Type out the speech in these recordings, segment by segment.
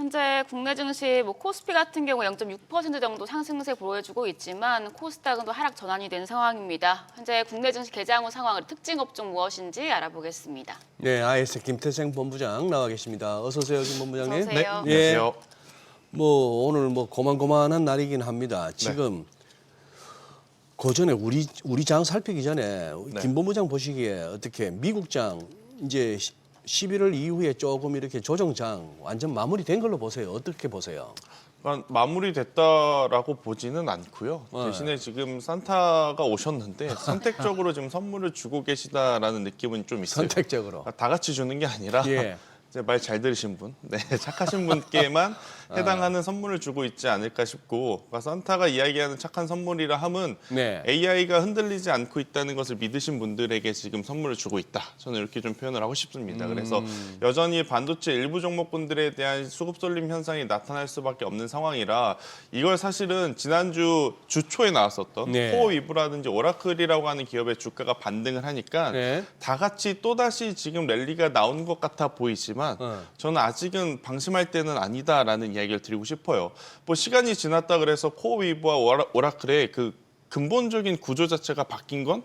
현재 국내 증시 코스피 같은 경우 0.6% 정도 상승세 보여주고 있지만 코스닥은 또 하락 전환이 된 상황입니다. 현재 국내 증시 개장 후 상황, 특징 업종 무엇인지 알아보겠습니다. 네, IS 김태생 본부장 나와 계십니다. 어서 오세요, 김 본부장님. 어서 오세요. 안녕하세요. 오늘 고만고만한 날이긴 합니다. 지금 그 전에 우리 장 살피기 전에 김 본부장 보시기에 어떻게 미국 장 이제 11월 이후에 조금 이렇게 조정장 완전 마무리된 걸로 보세요. 어떻게 보세요? 그러니까 마무리됐다라고 보지는 않고요. 대신에 지금 산타가 오셨는데 선택적으로 지금 선물을 주고 계시다라는 느낌은 좀 있어요. 선택적으로. 다 같이 주는 게 아니라 예. 이제 말 잘 들으신 분, 착하신 분께만 해당하는 선물을 주고 있지 않을까 싶고, 그러니까 산타가 이야기하는 착한 선물이라 함은 네. AI가 흔들리지 않고 있다는 것을 믿으신 분들에게 지금 선물을 주고 있다. 저는 이렇게 좀 표현을 하고 싶습니다. 그래서 여전히 반도체 일부 종목군들에 대한 수급 쏠림 현상이 나타날 수밖에 없는 상황이라, 이걸 사실은 지난주 주초에 나왔었던 네. 코어위브라든지 오라클이라고 하는 기업의 주가가 반등을 하니까 네. 다 같이 또다시 지금 랠리가 나온 것 같아 보이지만 저는 아직은 방심할 때는 아니다라는 이야기를 드리고 싶어요. 뭐 시간이 지났다 그래서 코어위브와 오라클의 그 근본적인 구조 자체가 바뀐 건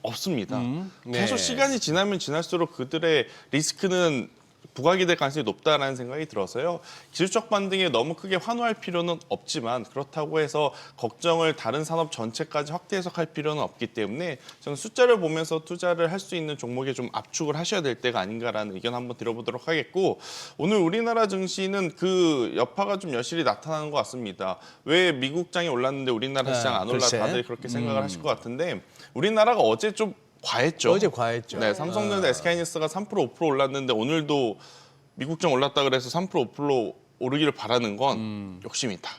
없습니다. 네. 계속 시간이 지나면 지날수록 그들의 리스크는 부각이 될 가능성이 높다라는 생각이 들어서요. 기술적 반등에 너무 크게 환호할 필요는 없지만, 그렇다고 해서 걱정을 다른 산업 전체까지 확대 해석할 필요는 없기 때문에 저는 숫자를 보면서 투자를 할 수 있는 종목에 좀 압축을 하셔야 될 때가 아닌가라는 의견 한번 드려보도록 하겠고, 오늘 우리나라 증시는 그 여파가 좀 여실히 나타나는 것 같습니다. 왜 미국장이 올랐는데 우리나라 시장 안 올라? 글쎄. 다들 그렇게 생각을 하실 것 같은데, 우리나라가 어제 좀 과했죠. 어제 과했죠. 네, 삼성전자, SK하이닉스가 3% 5% 올랐는데 오늘도 미국장 올랐다 그래서 3% 5% 오르기를 바라는 건 욕심이다.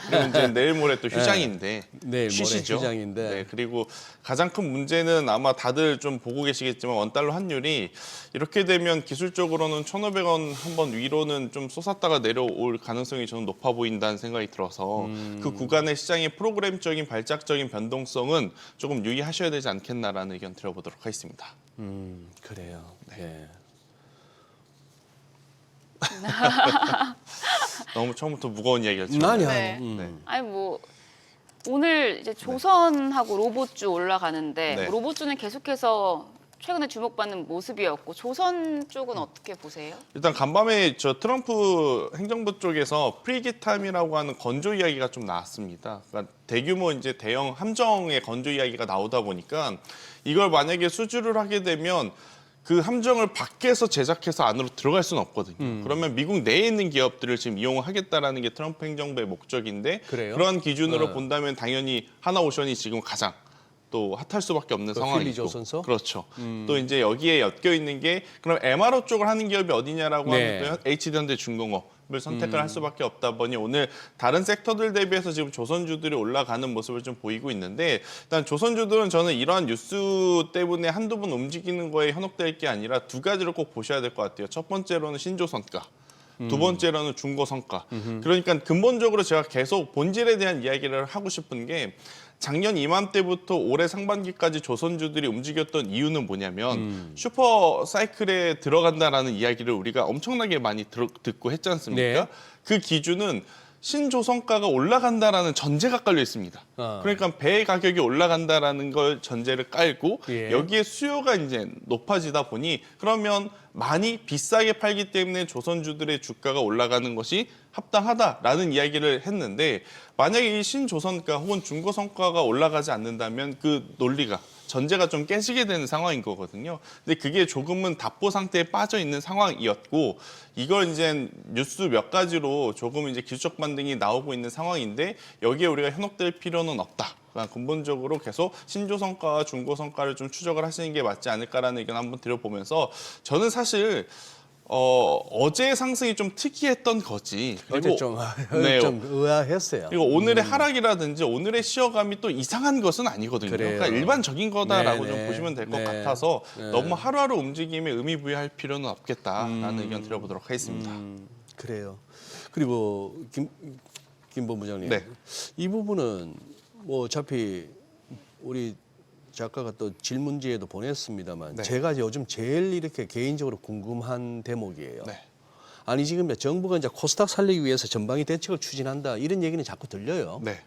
그리고 이제 내일 모레 또 휴장인데 내일 모레 쉬시죠. 휴장인데. 네, 그리고 가장 큰 문제는 아마 다들 좀 보고 계시겠지만 원달러 환율이 이렇게 되면 기술적으로는 1,500원 한번 위로는 좀 솟았다가 내려올 가능성이 저는 높아 보인다는 생각이 들어서 그 구간의 시장의 프로그램적인 발작적인 변동성은 조금 유의하셔야 되지 않겠나라는 의견 드려보도록 하겠습니다. 그래요. 네. 너무 처음부터 무거운 이야기를 드렸네요. 아니, 네. 아니. 네. 아니 오늘 이제 조선하고 로봇주 올라가는데 네. 로봇주는 계속해서 최근에 주목받는 모습이었고 조선 쪽은 어떻게 보세요? 일단 간밤에 저 트럼프 행정부 쪽에서 프리기탐이라고 하는 건조 이야기가 좀 나왔습니다. 그러니까 대규모 이제 대형 함정의 건조 이야기가 나오다 보니까 이걸 만약에 수주를 하게 되면 그 함정을 밖에서 제작해서 안으로 들어갈 수는 없거든요. 그러면 미국 내에 있는 기업들을 지금 이용하겠다라는 게 트럼프 행정부의 목적인데, 그래요? 그러한 기준으로 본다면 당연히 하나오션이 지금 가장 또 핫할 수밖에 없는 그 상황이고, 휠리조선소? 그렇죠. 또 이제 여기에 엮여 있는 게 그럼 MRO 쪽을 하는 기업이 어디냐라고 네. 하면 HD현대중공업을 선택을 할 수밖에 없다 보니 오늘 다른 섹터들 대비해서 지금 조선주들이 올라가는 모습을 좀 보이고 있는데, 일단 조선주들은 저는 이러한 뉴스 때문에 한두 번 움직이는 거에 현혹될 게 아니라 두 가지를 꼭 보셔야 될 것 같아요. 첫 번째로는 신조선가. 두 번째로는 중고성가. 그러니까 근본적으로 제가 계속 본질에 대한 이야기를 하고 싶은 게, 작년 이맘때부터 올해 상반기까지 조선주들이 움직였던 이유는 뭐냐면 슈퍼 사이클에 들어간다라는 이야기를 우리가 엄청나게 많이 듣고 했지 않습니까? 네. 그 기준은 신조선가가 올라간다라는 전제가 깔려 있습니다. 그러니까 배 가격이 올라간다라는 걸 전제를 깔고 예. 여기에 수요가 이제 높아지다 보니, 그러면 많이 비싸게 팔기 때문에 조선주들의 주가가 올라가는 것이 합당하다라는 이야기를 했는데, 만약에 이 신조선가 혹은 중고성가가 올라가지 않는다면 그 논리가, 전제가 좀 깨지게 되는 상황인 거거든요. 근데 그게 조금은 답보 상태에 빠져 있는 상황이었고, 이걸 이제 뉴스 몇 가지로 조금 이제 기술적 반등이 나오고 있는 상황인데, 여기에 우리가 현혹될 필요는 없다. 그러니까 근본적으로 계속 신조성가와 중고성가를 좀 추적을 하시는 게 맞지 않을까라는 의견 한번 드려보면서, 저는 사실 어제의 상승이 좀 특이했던 거지. 어제 좀 의아했어요. 그리고 오늘의 하락이라든지 오늘의 쉬어감이 또 이상한 것은 아니거든요. 그래요. 그러니까 일반적인 거다라고 네네. 좀 보시면 될 것 네. 같아서 네. 너무 하루하루 움직임에 의미 부여할 필요는 없겠다라는 의견 드려보도록 하겠습니다. 그래요. 그리고 김 본부장님, 네. 이 부분은 뭐 어차피 우리 작가가 또 질문지에도 보냈습니다만 네. 제가 요즘 제일 이렇게 개인적으로 궁금한 대목이에요. 네. 아니 지금 정부가 이제 코스닥 살리기 위해서 전방위 대책을 추진한다 이런 얘기는 자꾸 들려요. 네.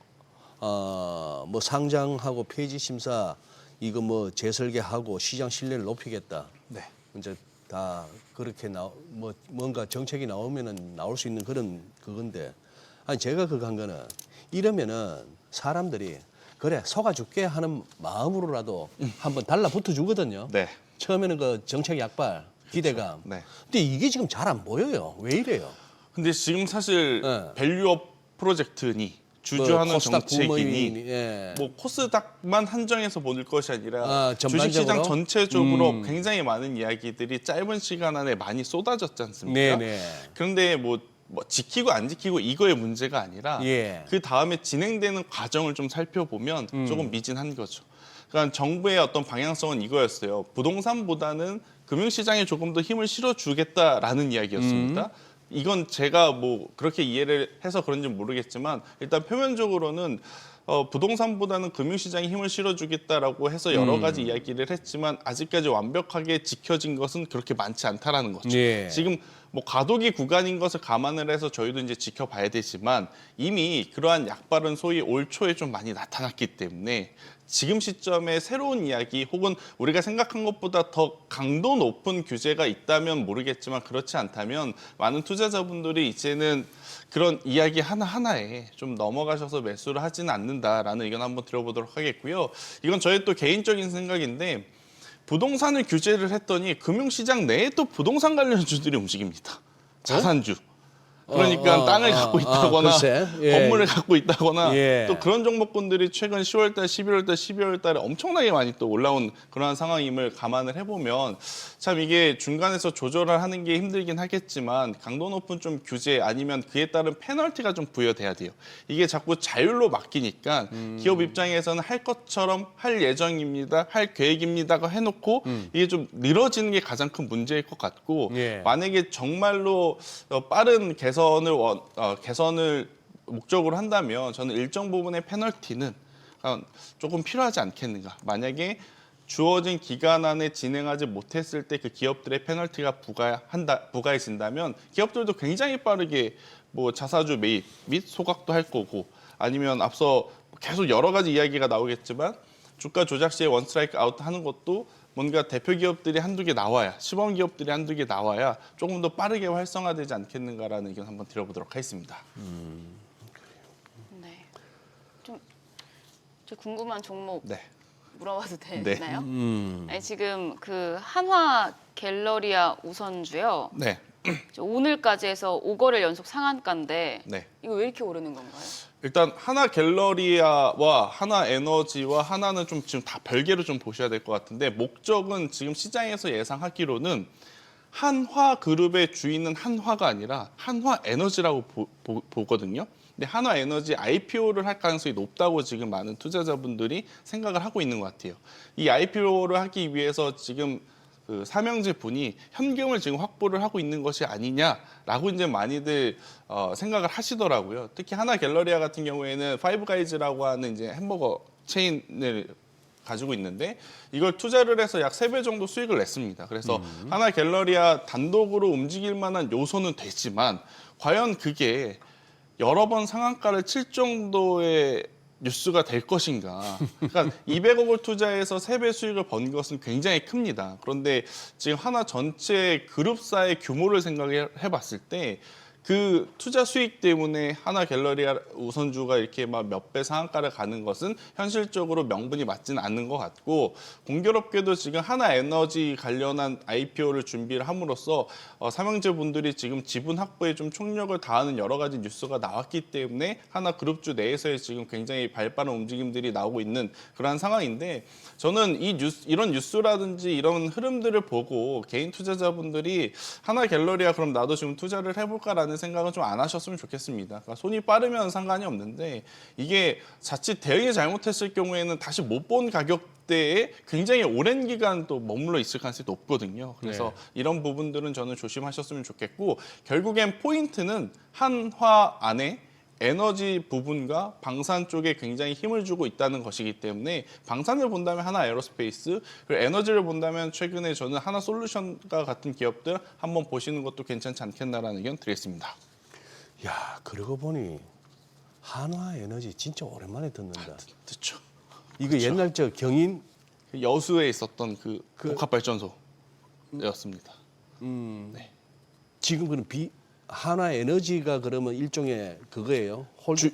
뭐 상장하고 폐지 심사 이거 뭐 재설계하고 시장 신뢰를 높이겠다. 네. 이제 다 그렇게 뭐 뭔가 정책이 나오면은 나올 수 있는 그런 그건데 아니 제가 그거 한 거는 이러면은 사람들이 그래 속아줄게 하는 마음으로라도 한번 달라붙어 주거든요. 네. 처음에는 그 정책 약발 기대감. 네. 근데 이게 지금 잘 안 보여요. 왜 이래요? 근데 지금 사실 네. 밸류업 프로젝트니 주주하는 뭐 코스닥 정책이니 부모님이, 예. 뭐 코스닥만 한정해서 볼 것이 아니라 아, 전반적으로? 주식시장 전체적으로 굉장히 많은 이야기들이 짧은 시간 안에 많이 쏟아졌지 않습니까? 네네. 그런데 뭐 지키고 안 지키고 이거의 문제가 아니라 예. 그 다음에 진행되는 과정을 좀 살펴보면 조금 미진한 거죠. 그러니까 정부의 어떤 방향성은 이거였어요. 부동산보다는 금융시장에 조금 더 힘을 실어주겠다라는 이야기였습니다. 이건 제가 뭐 그렇게 이해를 해서 그런지 모르겠지만 일단 표면적으로는 부동산보다는 금융시장에 힘을 실어주겠다라고 해서 여러 가지 이야기를 했지만 아직까지 완벽하게 지켜진 것은 그렇게 많지 않다라는 거죠. 예. 지금 뭐 과도기 구간인 것을 감안을 해서 저희도 이제 지켜봐야 되지만 이미 그러한 약발은 소위 올 초에 좀 많이 나타났기 때문에 지금 시점에 새로운 이야기 혹은 우리가 생각한 것보다 더 강도 높은 규제가 있다면 모르겠지만 그렇지 않다면 많은 투자자분들이 이제는 그런 이야기 하나하나에 좀 넘어가셔서 매수를 하지는 않는다라는 의견 한번 들어보도록 하겠고요. 이건 저의 또 개인적인 생각인데 부동산을 규제를 했더니 금융시장 내에 또 부동산 관련주들이 움직입니다. 자산주. 그러니까 땅을 갖고 있다거나 글쎄. 예. 건물을 갖고 있다거나 예. 또 그런 종목군들이 최근 10월 달, 11월 달, 12월 달에 엄청나게 많이 또 올라온 그러한 상황임을 감안을 해보면 참 이게 중간에서 조절을 하는 게 힘들긴 하겠지만 강도 높은 좀 규제 아니면 그에 따른 페널티가 좀 부여돼야 돼요. 이게 자꾸 자율로 맡기니까 기업 입장에서는 할 것처럼 할 예정입니다, 할 계획입니다가 해놓고 이게 좀 늘어지는 게 가장 큰 문제일 것 같고 예. 만약에 정말로 빠른 개선을 목적으로 한다면 저는 일정 부분의 페널티는 조금 필요하지 않겠는가. 만약에 주어진 기간 안에 진행하지 못했을 때 그 기업들의 페널티가 부과해진다면 기업들도 굉장히 빠르게 뭐 자사주 매입 및 소각도 할 거고 아니면 앞서 계속 여러 가지 이야기가 나오겠지만 주가 조작 시에 원스트라이크 아웃 하는 것도 뭔가 대표 기업들이 한두 개 나와야 시범 기업들이 한두 개 나와야 조금 더 빠르게 활성화되지 않겠는가라는 의견 한번 드려보도록 하겠습니다. 네. 좀 궁금한 종목 네. 물어봐도 네. 되나요? 아니, 지금 그 한화 갤러리아 우선주요. 네. 오늘까지 해서 5거래일 연속 상한가인데 네. 이거 왜 이렇게 오르는 건가요? 일단 하나 갤러리아와 하나 에너지와 하나는 좀 지금 다 별개로 좀 보셔야 될 것 같은데 목적은 지금 시장에서 예상하기로는 한화 그룹의 주인은 한화가 아니라 한화 에너지라고 보거든요. 근데 한화 에너지 IPO를 할 가능성이 높다고 지금 많은 투자자분들이 생각을 하고 있는 것 같아요. 이 IPO를 하기 위해서 지금 그 삼형제 분이 현금을 지금 확보를 하고 있는 것이 아니냐라고 이제 많이들 생각을 하시더라고요. 특히 하나 갤러리아 같은 경우에는 파이브 가이즈라고 하는 이제 햄버거 체인을 가지고 있는데 이걸 투자를 해서 약 3배 정도 수익을 냈습니다. 그래서 하나 갤러리아 단독으로 움직일 만한 요소는 되지만 과연 그게 여러 번 상한가를 칠 정도의 뉴스가 될 것인가. 그러니까 200억을 투자해서 3배 수익을 번 것은 굉장히 큽니다. 그런데 지금 하나 전체 그룹사의 규모를 생각해 봤을 때 그 투자 수익 때문에 하나 갤러리아 우선주가 이렇게 막 몇 배 상한가를 가는 것은 현실적으로 명분이 맞지는 않는 것 같고 공교롭게도 지금 하나 에너지 관련한 IPO를 준비를 함으로써 삼형제분들이 지금 지분 확보에 좀 총력을 다하는 여러 가지 뉴스가 나왔기 때문에 하나 그룹주 내에서의 지금 굉장히 발빠른 움직임들이 나오고 있는 그러한 상황인데 저는 이런 뉴스라든지 이런 흐름들을 보고 개인 투자자분들이 하나 갤러리아 그럼 나도 지금 투자를 해볼까라는 생각은 좀 안 하셨으면 좋겠습니다. 그러니까 손이 빠르면 상관이 없는데 이게 자칫 대응이 잘못했을 경우에는 다시 못 본 가격대에 굉장히 오랜 기간 또 머물러 있을 가능성이 높거든요. 그래서 이런 부분들은 저는 조심하셨으면 좋겠고 결국엔 포인트는 한화 안에 에너지 부분과 방산 쪽에 굉장히 힘을 주고 있다는 것이기 때문에 방산을 본다면 하나 에어로스페이스, 그리고 에너지를 본다면 최근에 저는 하나 솔루션과 같은 기업들 한번 보시는 것도 괜찮지 않겠나라는 의견 드리겠습니다. 야, 그러고 보니 한화에너지 진짜 오랜만에 듣는다. 듣죠. 이거 옛날 저 경인 여수에 있었던 그 복합발전소였습니다. 네. 지금 그런 한화에너지가 그러면 일종의 그거예요?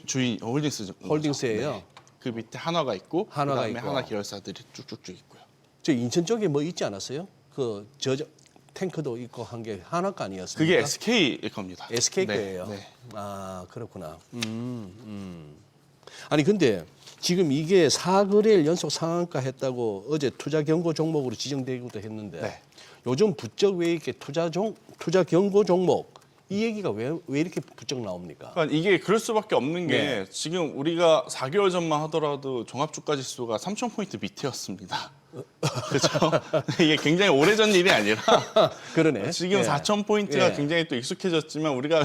주인 홀딩스죠. 홀딩스예요? 네. 그 밑에 한화가 있고 한화가 그다음에 있고. 한화 계열사들이 쭉쭉쭉 있고요. 저 인천 쪽에 뭐 있지 않았어요? 그 탱크도 있고 한 게 한화가 아니었습니까? 그게 SK일 겁니다. SK 네, 거예요. 네. 아, 그렇구나. 아니 근데 지금 이게 4거래일 연속 상한가 했다고 어제 투자 경고 종목으로 지정되기도 했는데 네. 요즘 부쩍 왜 이렇게 투자 경고 종목 이 얘기가 왜 이렇게 부쩍 나옵니까? 그러니까 이게 그럴 수밖에 없는 게 네. 지금 우리가 4개월 전만 하더라도 종합주가 지수가 3,000포인트 밑이었습니다. 그렇죠? 이게 굉장히 오래전 일이 아니라 그러네. 지금 예. 4,000포인트가 예. 굉장히 또 익숙해졌지만 우리가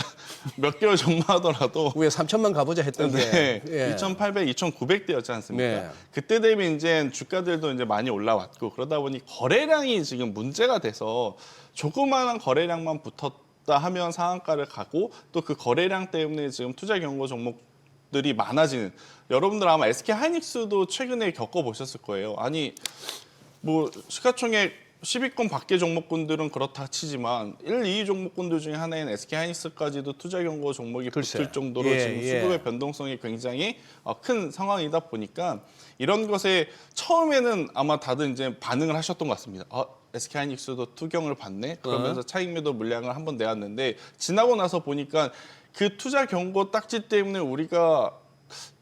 몇 개월 전만 하더라도 왜 3천만 가보자 했던 네, 게 예. 2,800, 2,900대였지 않습니까? 네. 그때 대비 이제 주가들도 이제 많이 올라왔고 그러다 보니 거래량이 지금 문제가 돼서 조그마한 거래량만 붙었다 하면 상한가를 가고 또 그 거래량 때문에 지금 투자 경고 종목들이 많아지는 여러분들 아마 SK 하이닉스도 최근에 겪어보셨을 거예요. 아니 뭐 시가총액 10위권 밖의 종목군들은 그렇다 치지만 1, 2위 종목군들 중에 하나인 SK 하이닉스까지도 투자 경고 종목이 글쎄. 붙을 정도로 예, 지금 예. 수급의 변동성이 굉장히 큰 상황이다 보니까 이런 것에 처음에는 아마 다들 이제 반응을 하셨던 것 같습니다. SK 하이닉스도 투경을 받네. 그러면서 차익 매도 물량을 한번 내왔는데 지나고 나서 보니까 그 투자 경고 딱지 때문에 우리가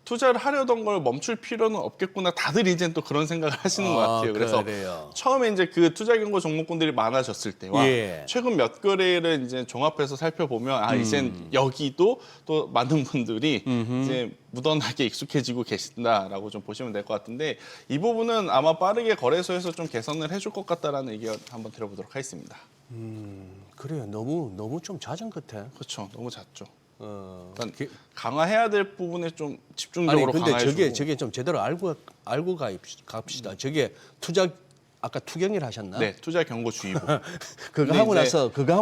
투자를 하려던 걸 멈출 필요는 없겠구나. 다들 이제 또 그런 생각을 하시는 것 같아요. 그래서 그래요. 처음에 이제 그 투자 경고 종목군들이 많아졌을 때와 예. 최근 몇 거래를 이제 종합해서 살펴보면 이젠 여기도 또 많은 분들이 이제 무던하게 익숙해지고 계신다라고 좀 보시면 될 것 같은데 이 부분은 아마 빠르게 거래소에서 좀 개선을 해줄 것 같다라는 의견 한번 드려보도록 하겠습니다. 그래요. 너무 좀 잦은 것 같아. 그렇죠. 너무 잦죠. 그- 그러니까 강화해야 될 부분에 좀 아니 집중적으로 근데 강화해주고. 저게 좀 제대로 알고 갑시다. 저게 아까 투경일 하셨나? 네, 투자 경고 주의보. 그거 근데 하고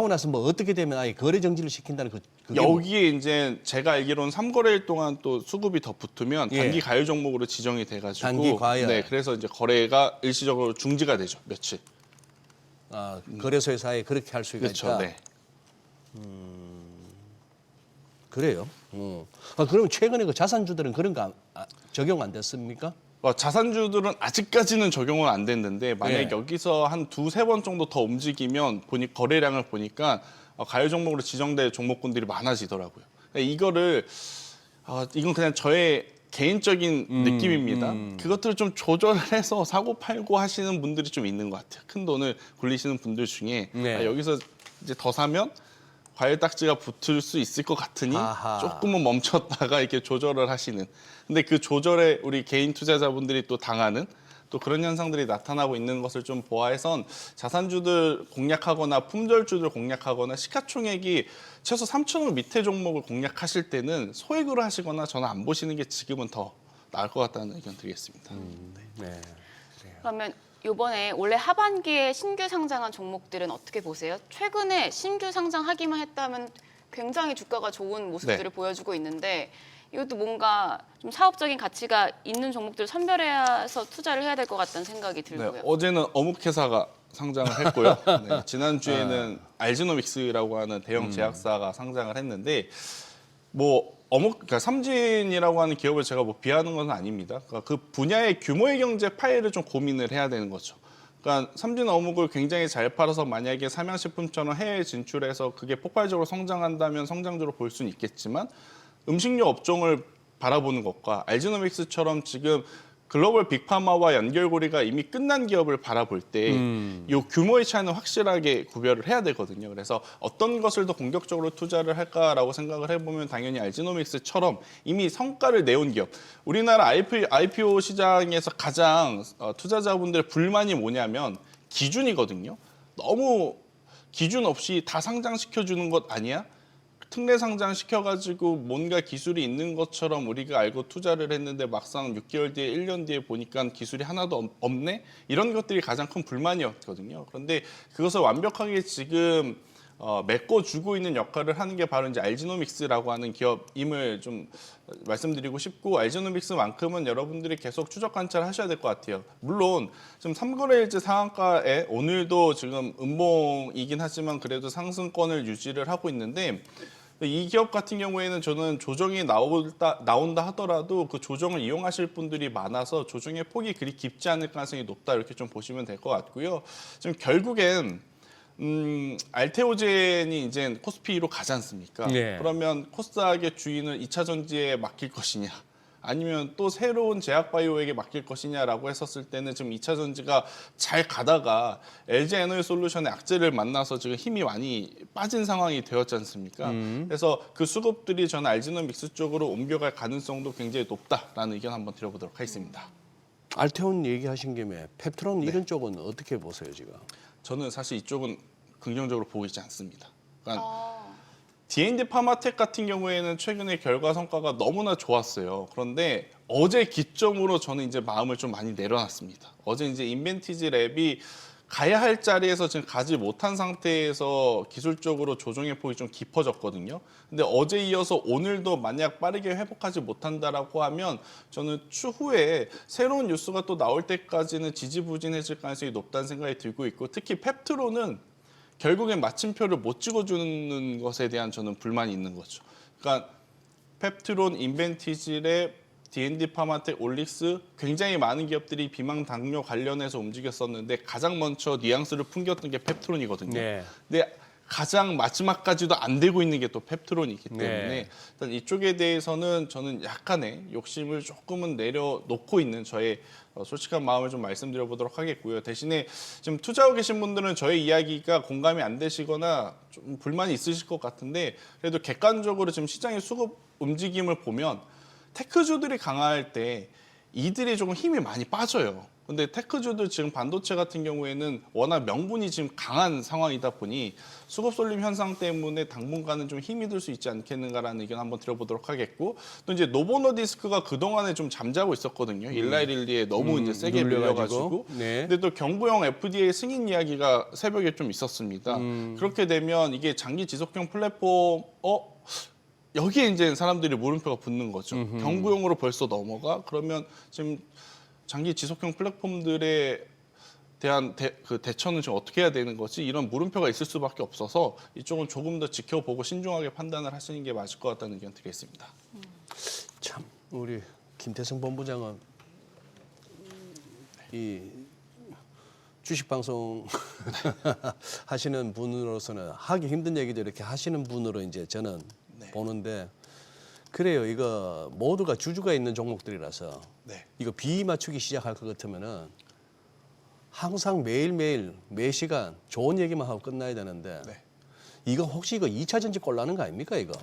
나서 뭐 어떻게 되면 아예 거래 정지를 시킨다는 그게 뭐- 여기에 이제 제가 알기로는 3거래일 동안 또 수급이 더 붙으면 예. 단기 과열 종목으로 지정이 돼가지고 단기 과열. 네, 그래서 이제 거래가 일시적으로 중지가 되죠. 며칠. 거래소에서 아예 그렇게 할 수가 그렇죠. 있다. 네. 그래요. 그러면 최근에 그 자산주들은 그런 거 적용 안 됐습니까? 자산주들은 아직까지는 적용은 안 됐는데 만약 예. 여기서 한 두세 번 정도 더 움직이면 거래량을 보니까 과열 종목으로 지정될 종목군들이 많아지더라고요. 이거를 이건 그냥 저의 개인적인 느낌입니다. 그것들을 좀 조절을 해서 사고 팔고 하시는 분들이 좀 있는 것 같아요. 큰 돈을 굴리시는 분들 중에 네. 여기서 이제 더 사면 과열 딱지가 붙을 수 있을 것 같으니 아하. 조금은 멈췄다가 이렇게 조절을 하시는. 근데 그 조절에 우리 개인 투자자분들이 또 당하는 또 그런 현상들이 나타나고 있는 것을 좀 보아해선 자산주들 공략하거나 품절주들 공략하거나 시가총액이 최소 3천원 밑에 종목을 공략하실 때는 소액으로 하시거나 저는 안 보시는 게 지금은 더 나을 것 같다는 의견 드리겠습니다. 네. 그러면 이번에 올해 하반기에 신규 상장한 종목들은 어떻게 보세요? 최근에 신규 상장하기만 했다면 굉장히 주가가 좋은 모습들을 네. 보여주고 있는데 이것도 뭔가 좀 사업적인 가치가 있는 종목들을 선별해서 투자를 해야 될 것 같다는 생각이 들고요. 네, 어제는 어묵 회사가 상장을 했고요. 네, 지난주에는 알지노믹스라고 하는 대형 제약사가 상장을 했는데 그러니까 삼진이라고 하는 기업을 제가 비하하는 건 아닙니다. 그러니까 그 분야의 규모의 경제 파이를 좀 고민을 해야 되는 거죠. 그러니까 삼진 어묵을 굉장히 잘 팔아서 만약에 삼양식품처럼 해외 진출해서 그게 폭발적으로 성장한다면 성장주로 볼 수는 있겠지만 음식료 업종을 바라보는 것과 알지노믹스처럼 지금 글로벌 빅파마와 연결고리가 이미 끝난 기업을 바라볼 때 이 규모의 차이는 확실하게 구별을 해야 되거든요. 그래서 어떤 것을 더 공격적으로 투자를 할까라고 생각을 해보면 당연히 알지노믹스처럼 이미 성과를 내온 기업. 우리나라 IPO 시장에서 가장 투자자분들의 불만이 뭐냐면 기준이거든요. 너무 기준 없이 다 상장시켜주는 것 아니야? 특례 상장 시켜가지고 뭔가 기술이 있는 것처럼 우리가 알고 투자를 했는데 막상 6개월 뒤에 1년 뒤에 보니까 기술이 하나도 없네? 이런 것들이 가장 큰 불만이었거든요. 그런데 그것을 완벽하게 지금 메꿔주고 있는 역할을 하는 게 바로 이제 알지노믹스라고 하는 기업임을 좀 말씀드리고 싶고, 알지노믹스만큼은 여러분들이 계속 추적 관찰하셔야 될 것 같아요. 물론 지금 3거래일제 상한가에 오늘도 지금 음봉이긴 하지만 그래도 상승권을 유지를 하고 있는데, 이 기업 같은 경우에는 저는 조정이 나온다 하더라도 그 조정을 이용하실 분들이 많아서 조정의 폭이 그리 깊지 않을 가능성이 높다, 이렇게 좀 보시면 될 것 같고요. 지금 결국엔 알테오젠이 이제 코스피로 가지 않습니까? 네. 그러면 코스닥의 주인을 2차 전지에 맡길 것이냐, 아니면 또 새로운 제약바이오에게 맡길 것이냐라고 했었을 때는 지금 2차 전지가 잘 가다가 LG에너지솔루션의 악재를 만나서 지금 힘이 많이 빠진 상황이 되었지 않습니까? 그래서 그 수급들이 저는 알지노믹스 쪽으로 옮겨갈 가능성도 굉장히 높다라는 의견 한번 드려보도록 하겠습니다. 알테온 얘기하신 김에 펩트론 이런 쪽은 어떻게 보세요 지금? 저는 사실 이쪽은 긍정적으로 보고 있지 않습니다. 그러니까 D&D 파마텍 같은 경우에는 최근에 결과 성과가 너무나 좋았어요. 그런데 어제 기점으로 저는 이제 마음을 좀 많이 내려놨습니다. 어제 이제 인벤티지 랩이 가야 할 자리에서 지금 가지 못한 상태에서 기술적으로 조정의 폭이 좀 깊어졌거든요. 근데 어제 이어서 오늘도 만약 빠르게 회복하지 못한다라고 하면 저는 추후에 새로운 뉴스가 또 나올 때까지는 지지부진해질 가능성이 높다는 생각이 들고 있고, 특히 펩트론은 결국엔 마침표를 못 찍어주는 것에 대한 저는 불만이 있는 거죠. 그러니까 펩트론, 인벤티지랩, D&D 파마텍, 올릭스, 굉장히 많은 기업들이 비만 당뇨 관련해서 움직였었는데 가장 먼저 뉘앙스를 풍겼던 게 펩트론이거든요. 네. 근데 가장 마지막까지도 안 되고 있는 게 또 펩트론이기 때문에 네. 일단 이쪽에 대해서는 저는 약간의 욕심을 조금은 내려놓고 있는 저의 솔직한 마음을 좀 말씀드려보도록 하겠고요. 대신에 지금 투자하고 계신 분들은 저의 이야기가 공감이 안 되시거나 좀 불만이 있으실 것 같은데, 그래도 객관적으로 지금 시장의 수급 움직임을 보면 테크주들이 강할 때 이들이 조금 힘이 많이 빠져요. 근데 테크주들 지금 반도체 같은 경우에는 워낙 명분이 지금 강한 상황이다 보니 수급 쏠림 현상 때문에 당분간은 좀 힘이 들 수 있지 않겠는가라는 의견 한번 드려보도록 하겠고, 또 이제 노보노디스크가 그동안에 좀 잠자고 있었거든요. 일라이릴리에 너무 이제 세게 밀려가지고. 네. 근데 또 경부형 FDA 승인 이야기가 새벽에 좀 있었습니다. 그렇게 되면 이게 장기 지속형 플랫폼 여기에 이제 사람들이 물음표가 붙는 거죠. 경구용으로 벌써 넘어가? 그러면 지금 장기 지속형 플랫폼들에 대한 대처는 지금 어떻게 해야 되는 거지? 이런 물음표가 있을 수밖에 없어서 이쪽은 조금 더 지켜보고 신중하게 판단을 하시는 게 맞을 것 같다는 의견 드리겠습니다. 참 우리 김태성 본부장은 이 주식 방송 하시는 분으로서는 하기 힘든 얘기도 이렇게 하시는 분으로 이제 저는 보는데, 그래요. 이거 모두가 주주가 있는 종목들이라서 이거 비 맞추기 시작할 것 같으면은 항상 매일매일 매 시간 좋은 얘기만 하고 끝나야 되는데 이거 혹시 이거 2차 전지 꼴라는 거 아닙니까 이거?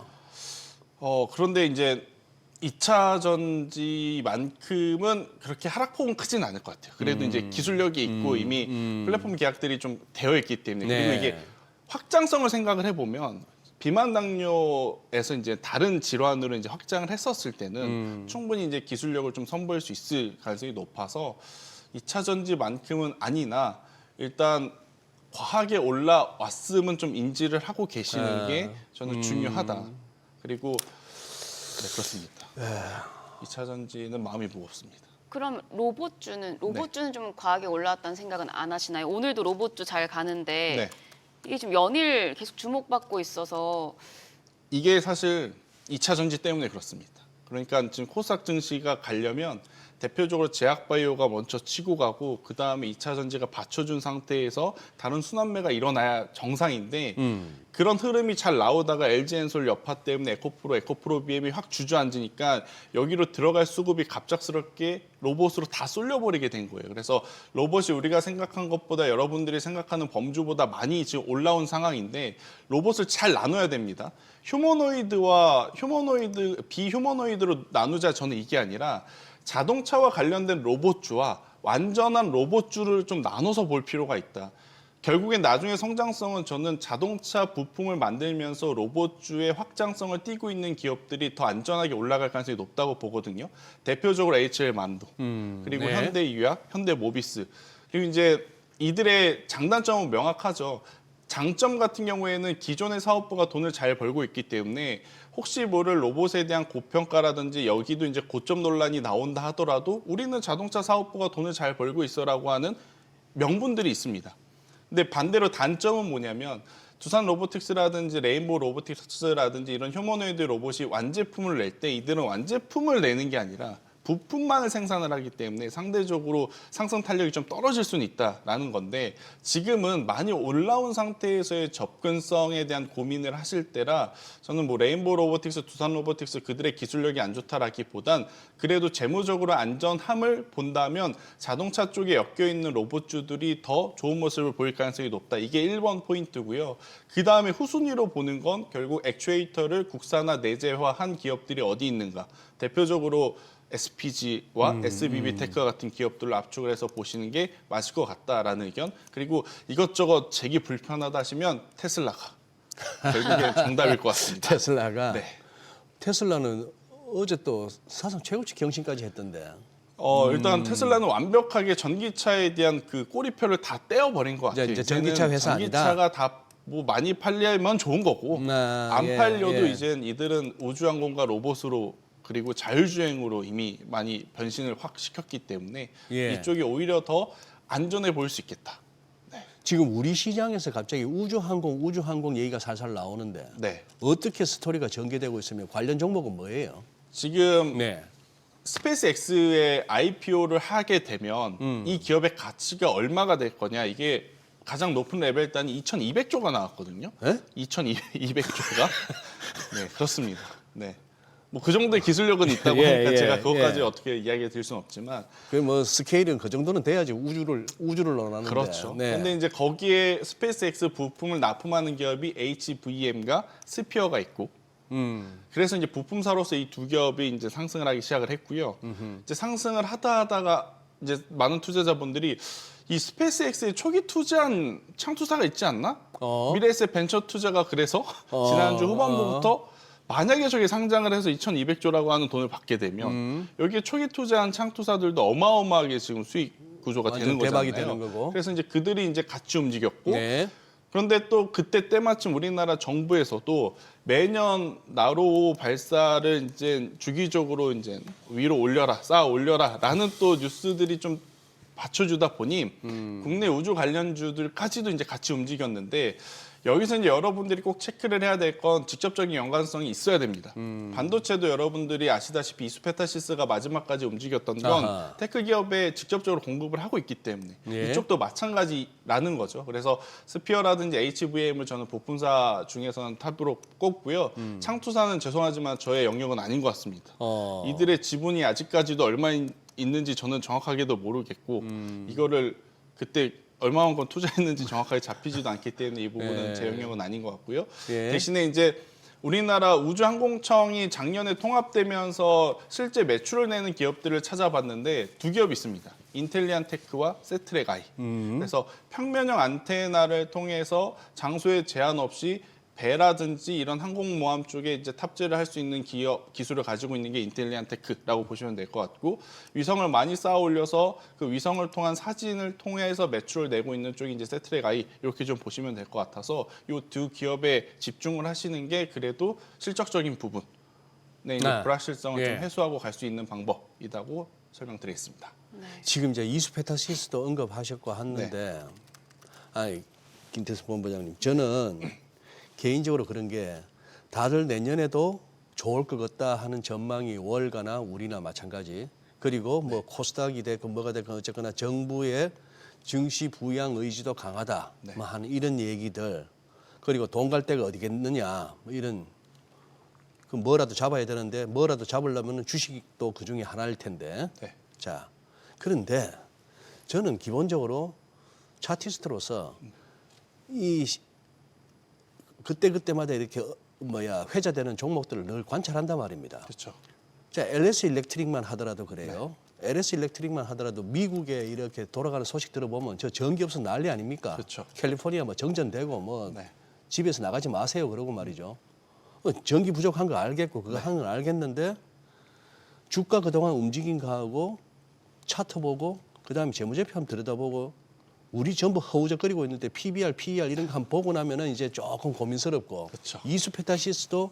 그런데 이제 2차 전지만큼은 그렇게 하락폭은 크진 않을 것 같아요. 그래도 이제 기술력이 있고 이미 플랫폼 계약들이 좀 되어 있기 때문에. 네. 그리고 이게 확장성을 생각을 해보면 비만 당뇨에서 이제 다른 질환으로 이제 확장을 했었을 때는 충분히 이제 기술력을 좀 선보일 수 있을 가능성이 높아서 2차 전지만큼은 아니나 일단 과하게 올라왔음은 좀 인지를 하고 계시는 게 저는 중요하다. 그리고 네, 그렇습니다. 2차 전지는 마음이 무겁습니다. 그럼 로봇주는 좀 과하게 올라왔다는 생각은 안 하시나요? 오늘도 로봇주 잘 가는데 네. 이게 지금 연일 계속 주목받고 있어서 이게 사실 2차 전지 때문에 그렇습니다. 그러니까 지금 코스닥 증시가 가려면 대표적으로 제약바이오가 먼저 치고 가고 그 다음에 2차 전지가 받쳐준 상태에서 다른 순환매가 일어나야 정상인데 그런 흐름이 잘 나오다가 LG엔솔 여파 때문에 에코프로 BM이 확 주저앉으니까 여기로 들어갈 수급이 갑작스럽게 로봇으로 다 쏠려버리게 된 거예요. 그래서 로봇이 우리가 생각한 것보다 여러분들이 생각하는 범주보다 많이 지금 올라온 상황인데 로봇을 잘 나눠야 됩니다. 휴머노이드와 비휴머노이드로 나누자 저는 이게 아니라 자동차와 관련된 로봇주와 완전한 로봇주를 좀 나눠서 볼 필요가 있다. 결국엔 나중에 성장성은 저는 자동차 부품을 만들면서 로봇주의 확장성을 띠고 있는 기업들이 더 안전하게 올라갈 가능성이 높다고 보거든요. 대표적으로 HL 만도, 그리고 네. 현대유약, 현대모비스. 그리고 이제 이들의 장단점은 명확하죠. 장점 같은 경우에는 기존의 사업부가 돈을 잘 벌고 있기 때문에 혹시 모를 로봇에 대한 고평가라든지 여기도 이제 고점 논란이 나온다 하더라도 우리는 자동차 사업부가 돈을 잘 벌고 있어라고 하는 명분들이 있습니다. 근데 반대로 단점은 뭐냐면 두산 로보틱스라든지 레인보우 로보틱스라든지 이런 휴머노이드 로봇이 완제품을 낼 때 이들은 완제품을 내는 게 아니라 부품만을 생산을 하기 때문에 상대적으로 상승 탄력이 좀 떨어질 수는 있다라는 건데 지금은 많이 올라온 상태에서의 접근성에 대한 고민을 하실 때라 저는 뭐 레인보우 로보틱스, 두산 로보틱스 그들의 기술력이 안 좋다라기보단 그래도 재무적으로 안전함을 본다면 자동차 쪽에 엮여 있는 로봇주들이 더 좋은 모습을 보일 가능성이 높다. 이게 1번 포인트고요. 그 다음에 후순위로 보는 건 결국 액추에이터를 국산화 내재화한 기업들이 어디 있는가. 대표적으로 SPG와 SBB테크 같은 기업들로 압축을 해서 보시는 게 맞을 것 같다라는 의견. 그리고 이것저것 재기 불편하다 하시면 테슬라가 결국에 정답일 것 같습니다. 테슬라가 네. 테슬라는 어제 또 사상 최고치 경신까지 했던데. 일단 테슬라는 완벽하게 전기차에 대한 그 꼬리표를 다 떼어버린 것 같아요. 이제 전기차 회사 아니다. 전기차가 다 뭐 많이 팔리면 좋은 거고 안 예, 팔려도 예. 이젠 이들은 우주항공과 로봇으로 그리고 자율주행으로 이미 많이 변신을 확 시켰기 때문에 예. 이쪽이 오히려 더 안전해 보일 수 있겠다. 지금 우리 시장에서 갑자기 우주항공 얘기가 살살 나오는데 네. 어떻게 스토리가 전개되고 있으면 관련 종목은 뭐예요? 지금 네. 스페이스X의 IPO를 하게 되면 이 기업의 가치가 얼마가 될 거냐 이게 가장 높은 레벨 단위 2,200조가 나왔거든요. 에? 2,200조가 네 그렇습니다. 네. 뭐 그 정도의 기술력은 있다고 예, 하니까 예, 제가 그것까지 예. 어떻게 이야기해 드릴 수는 없지만 그 뭐 스케일은 그 정도는 돼야지 우주를 논하는데. 그렇죠. 네. 근데 이제 거기에 스페이스X 부품을 납품하는 기업이 HVM과 스피어가 있고 그래서 이제 부품사로서 이 두 기업이 이제 상승을 하기 시작을 했고요. 이제 상승을 하다가 이제 많은 투자자분들이 이 스페이스X에 초기 투자한 창투사가 있지 않나? 미래에셋 벤처 투자가 그래서 지난주 후반부부터 만약에 저게 상장을 해서 2,200조라고 하는 돈을 받게 되면 여기에 초기 투자한 창투사들도 어마어마하게 지금 수익 구조가 되는 완전 거잖아요. 대박이 되는 거고. 그래서 이제 그들이 이제 같이 움직였고 네. 그런데 또 그때 때마침 우리나라 정부에서도 매년 나로 발사를 이제 주기적으로 이제 위로 올려라, 쌓아 올려라라는 또 뉴스들이 좀 받쳐주다 보니 국내 우주 관련주들까지도 이제 같이 움직였는데 여기서 이제 여러분들이 꼭 체크를 해야 될 건 직접적인 연관성이 있어야 됩니다. 반도체도 여러분들이 아시다시피 이수페타시스가 마지막까지 움직였던 건 아하. 테크 기업에 직접적으로 공급을 하고 있기 때문에 예. 이쪽도 마찬가지라는 거죠. 그래서 스피어라든지 HVM을 저는 부품사 중에서는 탑으로 꼽고요. 창투사는 죄송하지만 저의 영역은 아닌 것 같습니다. 이들의 지분이 아직까지도 얼마 있는지 저는 정확하게도 모르겠고 이거를 그때 얼마만큼 투자했는지 정확하게 잡히지도 않기 때문에 이 부분은 예. 제 영역은 아닌 것 같고요. 예. 대신에 이제 우리나라 우주항공청이 작년에 통합되면서 실제 매출을 내는 기업들을 찾아봤는데 두 기업이 있습니다. 인텔리안 테크와 세트렉 아이. 그래서 평면형 안테나를 통해서 장소에 제한 없이 배라든지 이런 항공모함 쪽에 이제 탑재를 할 수 있는 기술을 가지고 있는 게 인텔리안 테크라고 보시면 될 것 같고 위성을 많이 쌓아 올려서 그 위성을 통한 사진을 통해서 매출을 내고 있는 쪽이 이제 세트렉 아이 이렇게 좀 보시면 될 것 같아서 이 두 기업에 집중을 하시는 게 그래도 실적적인 부분에 이제 네. 불확실성을 예. 좀 해소하고 갈 수 있는 방법이라고 설명드리겠습니다. 지금 이제 이수페타시스도 언급하셨고 했는데, 아니 김태수 본부장님, 저는 개인적으로 그런 게 다들 내년에도 좋을 것 같다 하는 전망이 월가나 우리나 마찬가지. 그리고 뭐 코스닥이 됐건 뭐가 됐건 어쨌거나 정부의 증시 부양 의지도 강하다. 뭐 하는 이런 얘기들. 그리고 돈 갈 데가 어디겠느냐. 뭐 이런 그 뭐라도 잡아야 되는데 뭐라도 잡으려면 주식도 그 중에 하나일 텐데. 네. 자, 그런데 저는 기본적으로 차티스트로서 이 그때마다 이렇게 회자되는 종목들을 늘 관찰한단 말입니다. 그렇죠. 자, LS 일렉트릭만 하더라도 그래요. LS 일렉트릭만 하더라도 미국에 이렇게 돌아가는 소식 들어보면 저 전기 없어 난리 아닙니까? 그렇죠. 캘리포니아 뭐 정전되고 뭐 네. 집에서 나가지 마세요 그러고 말이죠. 전기 부족한 거 알겠고 그거 하는 건 알겠는데 주가 그동안 움직인 거하고 차트 보고 그다음에 재무제표 한번 들여다보고 우리 전부 허우적거리고 있는데 PBR, PER 이런 거 한번 보고 나면은 이제 조금 고민스럽고 그렇죠. 이수페타시스도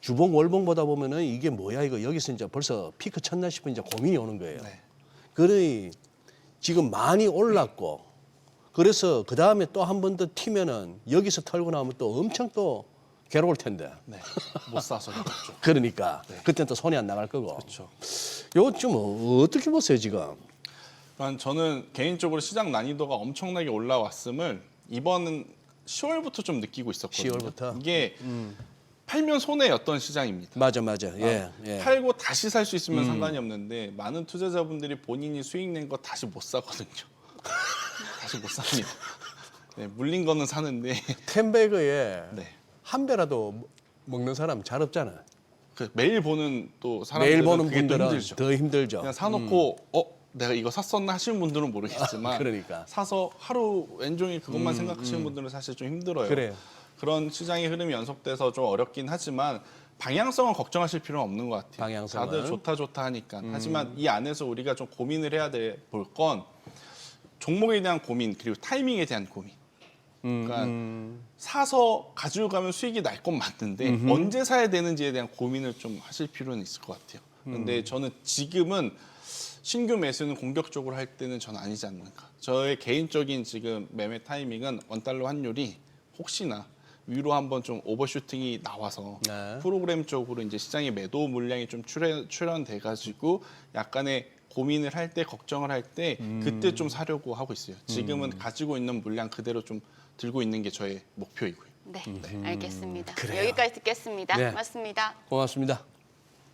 주봉 월봉 보다 보면은 이게 뭐야 이거 여기서 이제 벌써 피크 쳤나 싶은 이제 고민이 오는 거예요. 네. 그러니 지금 많이 올랐고 그래서 그 다음에 또 한 번 더 튀면은 여기서 털고 나오면 또 엄청 또 괴로울 텐데. 네. 못 사서 그렇죠. 그러니까 그때는 또 손이 안 나갈 거고. 그렇죠. 요거 좀 어떻게 보세요 지금? 저는 개인적으로 시장 난이도가 엄청나게 올라왔음을 이번 10월부터 좀 느끼고 있었거든요. 10월부터? 이게 팔면 손해였던 시장입니다. 맞아. 예. 팔고 다시 살 수 있으면 상관이 없는데 많은 투자자분들이 본인이 수익 낸 거 다시 못 사거든요. 다시 못 삽니다. 네, 물린 거는 사는데 텐베그에 네. 한 배라도 먹는 사람 잘 없잖아. 그 매일 보는 또 사람들은 매일 보는 그게 또 분들은 힘들죠. 더 힘들죠. 그냥 사놓고 내가 이거 샀었나 하시는 분들은 모르겠지만 그러니까. 사서 하루 왼종일 그것만 생각하시는 분들은 사실 좀 힘들어요. 그래요. 그런 시장의 흐름이 연속돼서 좀 어렵긴 하지만 방향성은 걱정하실 필요는 없는 것 같아요. 방향성은. 다들 좋다 하니까. 하지만 이 안에서 우리가 좀 고민을 해야 볼 건 종목에 대한 고민 그리고 타이밍에 대한 고민. 그러니까 사서 가지고 가면 수익이 날 건 맞는데 언제 사야 되는지에 대한 고민을 좀 하실 필요는 있을 것 같아요. 근데 저는 지금은 신규 매수는 공격적으로 할 때는 전 아니지 않는가. 저의 개인적인 지금 매매 타이밍은 원달러 환율이 혹시나 위로 한번 좀 오버슈팅이 나와서 네. 프로그램적으로 이제 시장의 매도 물량이 좀 출현돼 가지고 약간의 고민을 할 때 걱정을 할 때 그때 좀 사려고 하고 있어요. 지금은 가지고 있는 물량 그대로 좀 들고 있는 게 저의 목표이고요. 네, 알겠습니다. 그래요. 여기까지 듣겠습니다. 네. 고맙습니다. 고맙습니다.